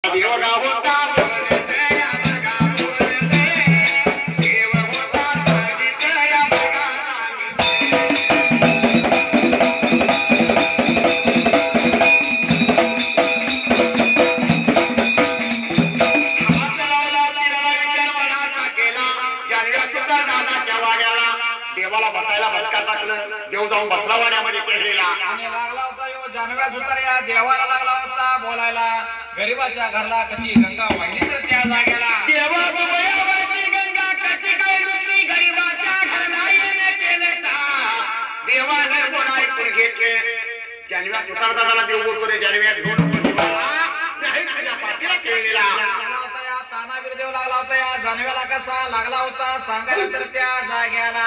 देवाला बसायला बसका टाकलं, देव जाऊन बसला वाड्यामध्ये पेढलेला आणि लागला होता यो जानव्या सुतार्या देवाला लागला होता बोलायला, गरीबाच्या घरला कशी गंगा वाहिली तर त्या जागेला देवा बबयावरची गंगा कशी काय रुतली, गरीबाच्या घरला येणे केलेचा देवाने कोण ऐकून घेतले. जानव्या सुतार दादाला देव बोलतो रे, जानव्या घेऊन नाही तुझ्या पाठीला केलेला तानावीर देव लागला होता या जानव्याला, कसा लागला होता सांगायला तर त्या जाग्याला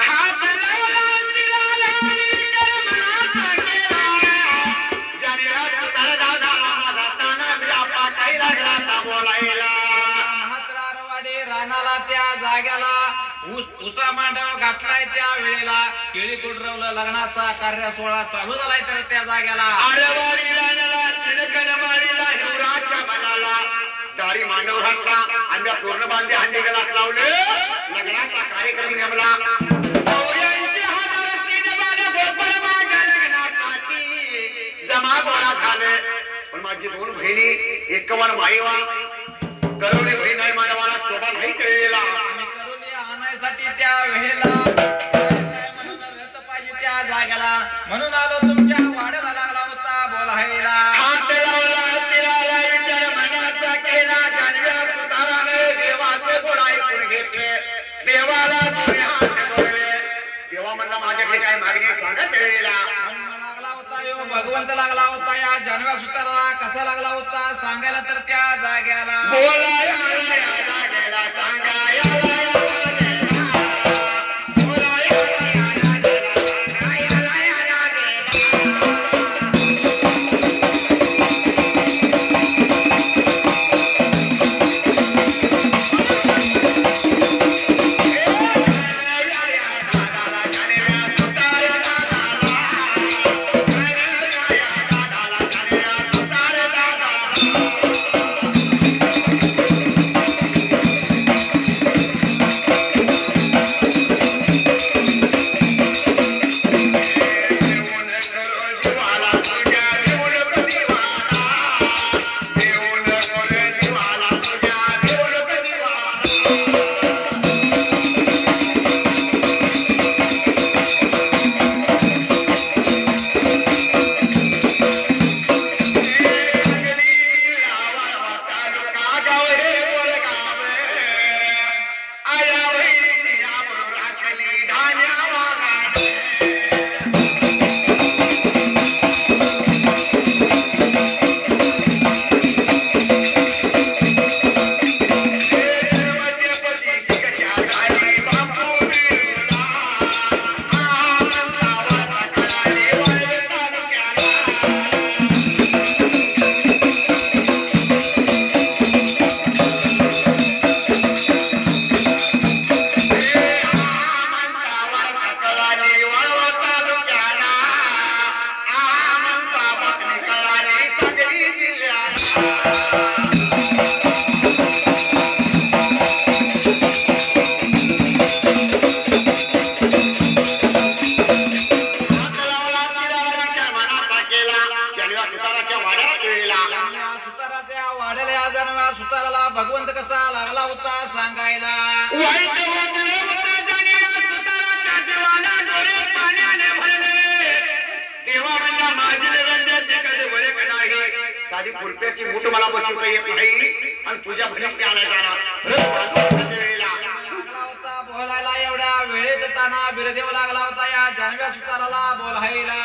रानाला त्या जाग्याला उसा मांडव घातलाय त्या वेळेला, केळी कुटरवलं लग्नाचा कार्य सोहळा चालू झालाय तर त्या जाग्याला दारी मांडव घातला, अंड्या पूर्ण बांधे हंडी गलास लावले, लग्नाचा कार्यक्रम नेमला. जमा गोळा झाले, पण माझी दोन बहिणी एकवन माईवा करोली बहीण आहे, मानवाला शोभा नाही केलेला करोली आणायसाठी त्या वेळेला रथ पाहिजे त्या जाग्याला, म्हणून आलो तुमच्या वाड्याला लागला होता बोलायला. हात लावला तिला विचार मनाचा केला, जानव्या सुताराने देवाचे गुण ऐकून घेतले, देवाला दोन्ही हात जोडले. देवा म्हणला माझ्याकडे काय मागणी सांगा त्यावेळेला. भगवंत लागला होता या जानव्या सुताराला, कसा लागला होता सांगायला तर त्या जाग्याला बोलायला सांगायला सुताराला भगवंत कसा लागला होता सांगायला. देवा म्हणला माझे रंगाचे कधी बरे नाही, साधी खुरप्याची मूठ मला बसवता येत नाही आणि तुझ्या भनिष्ठ आला जाणार बोलायला. एवढ्या वेळेत ताना बिरदेव लागला होता या जानव्या सुताराला बोलायला.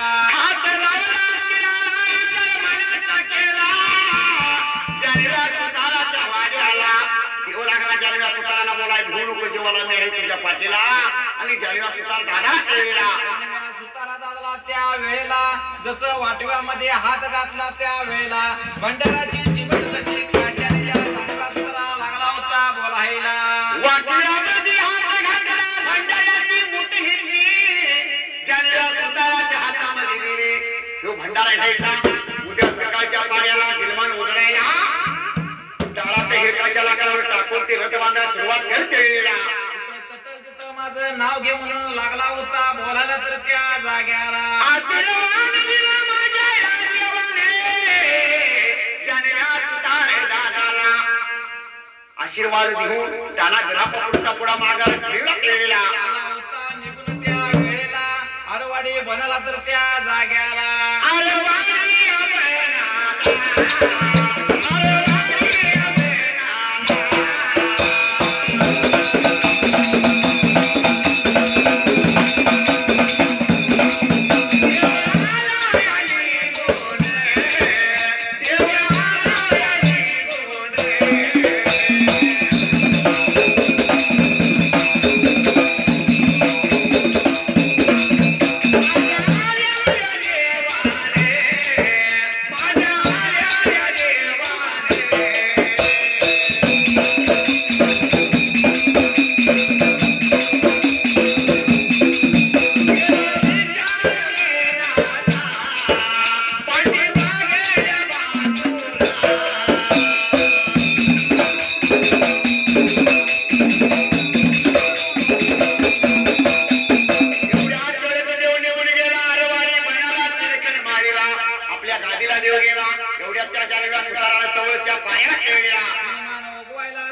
जानव्या सुताराला बोलाय घेऊ नको, जेवाला मी आहे तुझ्या पाठीला, आणि जानव्या सुतार दादा केला. सुतारा दादाला त्या वेळेला जसं वाटव्यामध्ये हात घातला त्या वेळेला भंडाराची चिमट जशी काढल्याने या जानव्या सुताराला लागला होता बोलायला. वाटव्यामध्ये हात घातला, भंडाराची मूठ घेतली, जानव्या सुताराच्या हातामध्ये दिली. तो भंडारा घ्यायचा, उद्या सकाळच्या पाऱ्याला गिलमान उजळायला रथाच्या लाकडावर टाकून ते रथ बांधायला सुरुवात करते तटल तिथं माझं नाव घे म्हणून लागला होता बोलायला तर त्या जाग्याला आशीर्वाद दिला माझ्या या देवाने जाणव्या सुतार दादाला आशीर्वाद देऊन त्याला घरापुढचा पुढा मागायला केला होता निघून त्या वेळेला अरवाडी बनाला तर त्या जाग्याला अरवाडी बनाला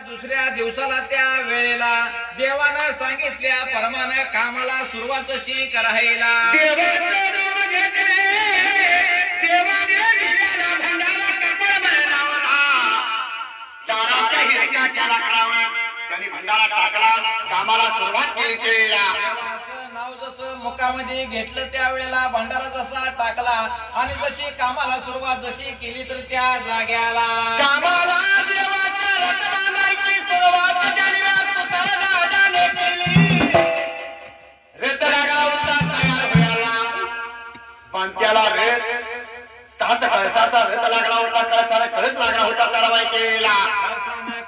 दुसऱ्या दिवसाला त्या वेळेला देवानं सांगितल्या परमानं कामाला सुरुवात अशी करायला त्यांनी भंडारा टाकला कामाला सुरुवात केली देवाचं नाव जसं मुखामध्ये घेतलं त्या वेळेला भंडारा जसा टाकला आणि जशी कामाला सुरुवात जशी केली तर त्या जाग्याला कामाला देवाचा रथ बांधायची सुरुवात जाणव्या सुतार दादाने केली रथ लागला होता तयार व्हायला पांत्याला रथ 7 कळसाचा रथ लागला होता कळसाला कळस लागला होता चढवाय केला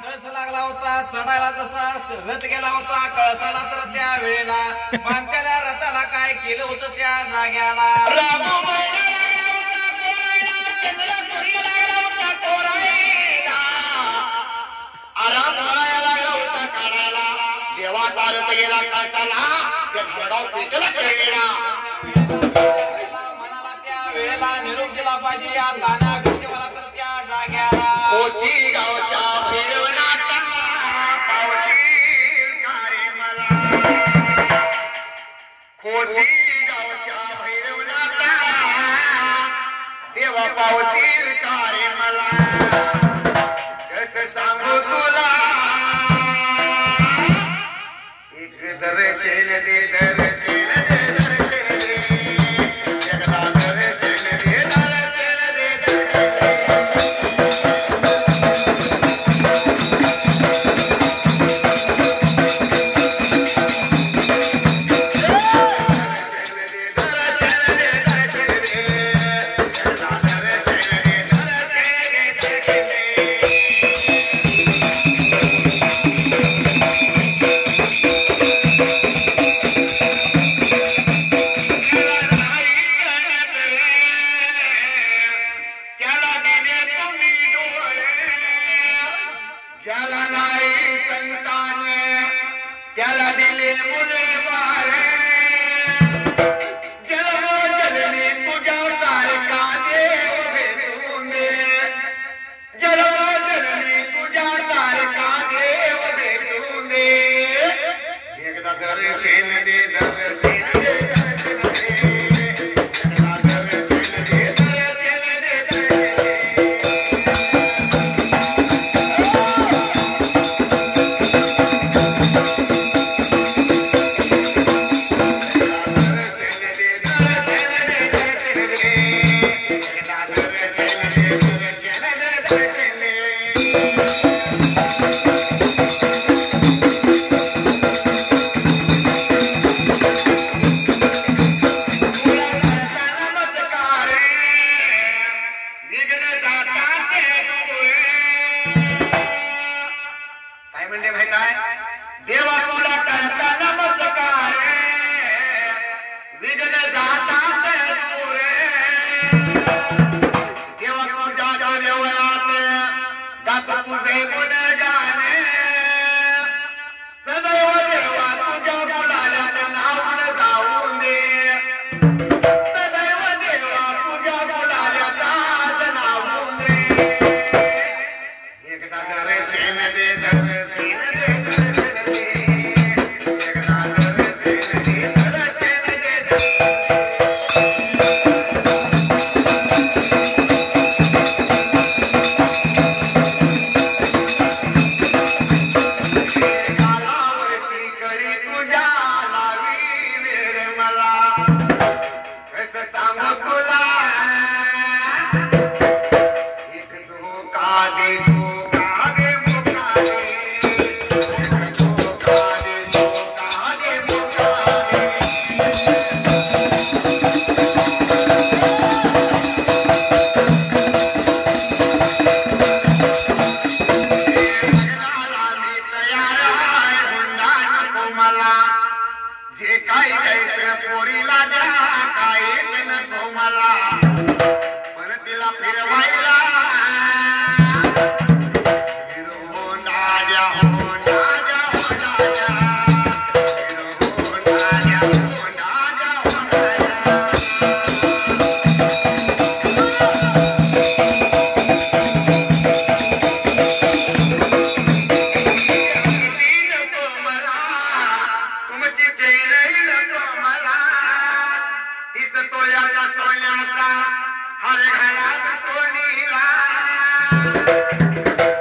कळस लागला होता चढायला जसा रथ गेला होता कळसाला तर त्या वेळेला पांत्याला रथाला काय केलं होतं त्या जाग्याला रामू महिना लागला होता कोरायला चंद्र सूर्य लागला होता कोरायला आराम करायला लागला होता काढायला देवाचा रथ गेला कळसाला ते भडगाव पेटला गेला मनाला त्या वेळेला निरोप दिला पाहिजे या ताना भेटते मला तर त्या जाग्याला कोची गावच्या भैरवनाथा पावतील कारे मला कोची गावच्या भैरवनाथा देवा पावतील कारे मला कसं सांगू तुला एक दर्शन दे दर्शन दे दर्शन दे एकदा दर्शन दे दर्शन दे दर्शन ज्याला नाही संताने त्याला दिले मुले बाळे जन्मोजन्मी तुझ्या सारखा देव भेटून दे जन्मोजन्मी तुझ्या सारखा देव भेटून दे एकदा दर्शन दे दर्शन दे दर्शन दे एकदा दर्शन दे दर्शन दे दर्शन दे देवा तुला करता नमस्कार विघ्न जातात दूरे देवा तुझ्या देवळात गात तुझे गुणगान माहीत नको मला पण तिला फिरवायला हिरो नाद्या हो नाद्या हो नाद्या हिरो नाद्या हो नाद्या हो नाद्या तुमची चैन नको मला तीच तोळ्याचा सोन्याचा हर घरात सोनीला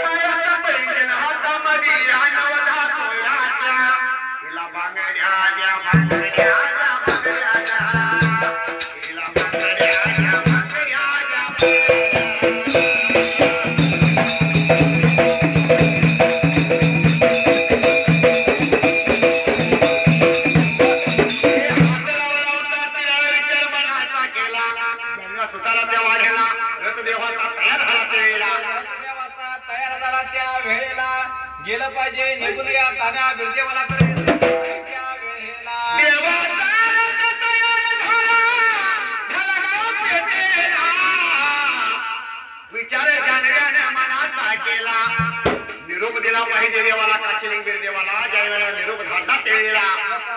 पायाचा पैंजण हातामध्ये आणवधा तोळ्याच्या तिला बांगड्या द्या बांगड्या द्या बांगड्या द्या तिला बांगड्या द्या बांगड्या द्या गेलं पाहिजे निघून या तान्या बिरदेवाला तर त्या वेळेला विचार जानव्याने मनाचा केला निरोप दिला पाहिजे देवाला काशिलिंग बिरदेवाला ज्या वेळेला निरोप धाडला त्यावेळेला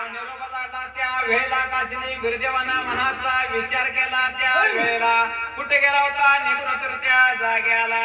निरोप धाडला त्या वेळेला काशिलिंग बिरदेवाना मनाचा विचार केला त्या वेळेला कुठे गेला होता निघून तर त्या जाग्याला